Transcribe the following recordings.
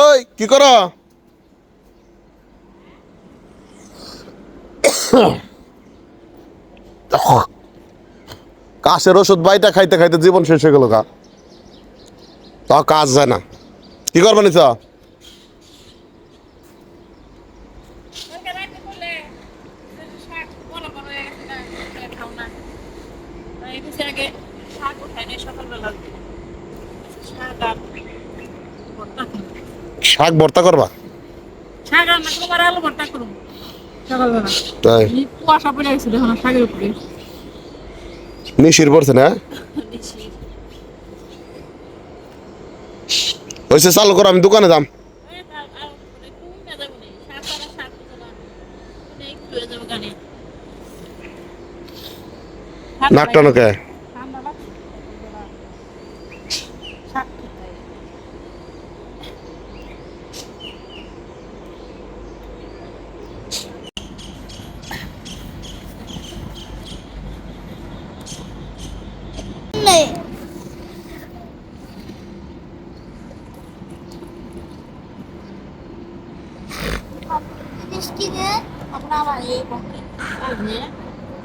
ওই কি করো? কাশের ওষুধ বাইটা খাইতে খাইতে জীবন শেষ হয়ে গেল গা। তা কাজ যায় না, কি করবেন চ? শাক ভর্তা করবা? তাই নিশির পড়ছে না? হয়েছে, চালু করো, আমি দোকানে যাম। নাকটানো কে?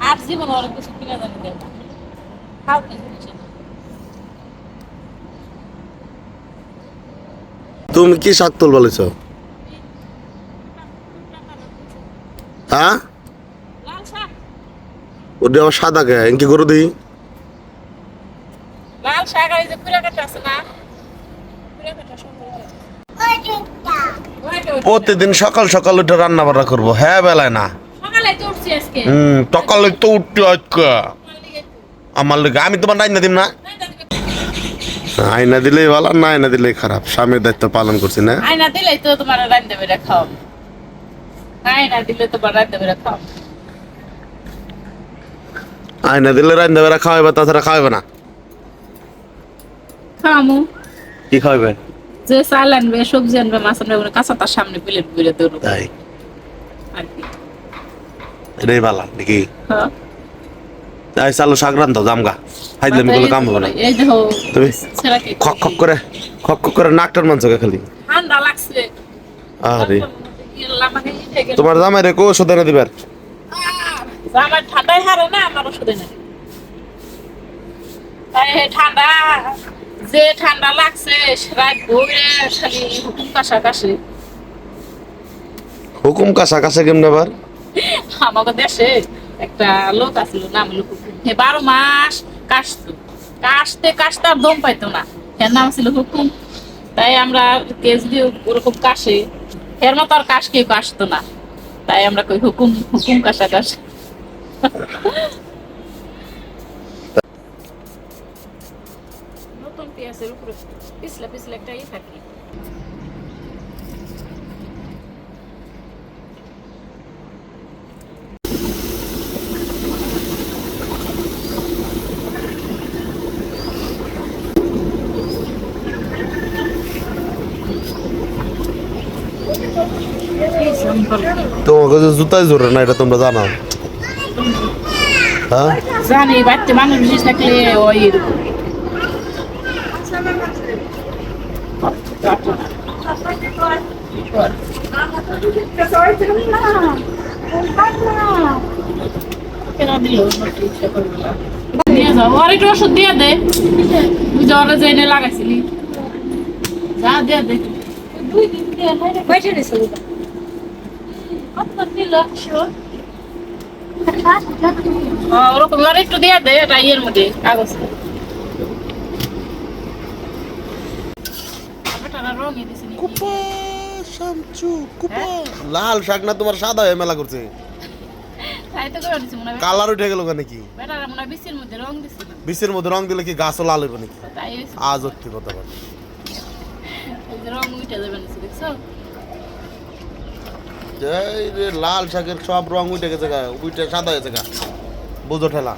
আর জীবন অনেক কিছু কিনা জানি দেয় না। খাও কি জিনিস? তুমি কি শাক তুল বলেছ? হ্যাঁ, লাল শাক, ওটা আবার সাদা কে? ইনকি করে দিই। লাল শাক আর এই যে পুরা কাটা আছে না, পুরা কাটা সুন্দর হয়। প্রতিদিন সকাল সকাল উঠে রান্না বান্না করবো, হ্যাঁ বেলায় না। সকালে তো উঠছি আজকে। সকালে তো উঠতে আজকে আমার লোক, আমি তোমার আইনা দিম না? আইনা দিলেই ভালো, না আইনা দিলেই খারাপ। স্বামীর দায়িত্ব পালন করছি না। আয়না দিলেই তো তোমার রান্ধতে বেড়ে খাও, আয়না দিলে তোমার রান্ধতে বেড়ে খাও। আইনা দিলে রান্না বেড়া খাওয়াইবে, তাছাড়া খাওয়াইবে না। খামু কি খাওয়াইবে? যে চাল আনবে, সবজি আনবে, মাছ আনবে, কাঁচা তার সামনে প্লেট বেড়ে দেবো। তাই আর কি এটাই ভালো নাকি? হ্যাঁ। তাই চালো শাক রান্ধো জামগা, ফাইদলামি করলে কাম হবে না। এই দেখো তুমি ছেলেকে খক খক করে নাকটার মাংসকে খালি। ঠান্ডা লাগছে। আরে তোমার জামাই রে কো ওষুধ এনে দিবার? আমার ঠান্ডায় হারে না, আমার ওষুধ এনে দিবে। তাই ঠান্ডা, যে ঠান্ডা লাগছে রাত ভোরে খালি হুকুম কাশাকাশি। হুকুম কাশা কাশা কেমনে আবার? আমাকে দেশে একটা লোক আছিল, নাম হলো হুকুম। 12 মাস কাশতো, কাশতে কাশতে আর দম পাইতো না, এর নাম ছিল হুকুম। তাই আমরা কেস দিয়ে ওরকম কাশে, এর মতো আর কাশ কেউ কাশতো না, তাই আমরা কই হুকুম হুকুম কাশাকাশি। নতুন পেঁয়াজের উপরে পিছলা পিছলা একটা ই থাকে। তোমাকে যে জুতাই জোরে না, এটা তোমরা জানো? হ্যাঁ জানি, বাড়িতে মানুষ জিনিস থাকলে ওই এরকম। নিয়ে যাও, আর একটু ওষুধ দিয়ে দে, তুই জ্বরে যে এনে লাগাইছিলি, যা দিয়ে দে। 2 দিন দিয়ে বসে রয়েছিল ওরকম, আর একটু দিয়ে দে এটা ইয়ের মধ্যে কাগজ। লাল শাক না তোমার সাদা হয়ে মেলা করছে? কালার উঠে গেল নাকি? বিচের মধ্যে রং দিলে কি গাছও লাল হইব নাকি? আজ সত্যি কথা বল, রং উঠে যাবে না, দেখছো? এই রে লাল শাকের সব রং উঠে গেছে গা, উঠে সাদা হয়েছে গা, বুঝো ঠেলা।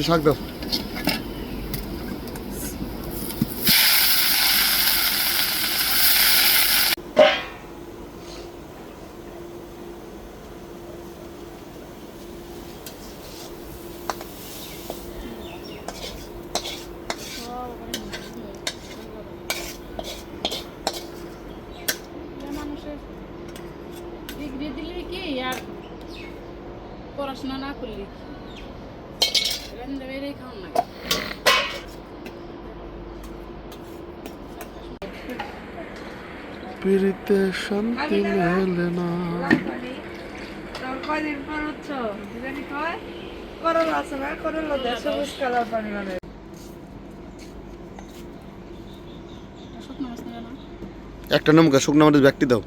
শাক দাও। পিড়িতে শান্তি মেলে না। কয়দিন পর হচ্ছে জানি কয় করলা আছে না, করলা দিয়ে সবুজ কালার পানি বানায়। শুকনো মাছ নেবে না? একটা নমকা শুকনো মরিচ ব্যক্তি দাও।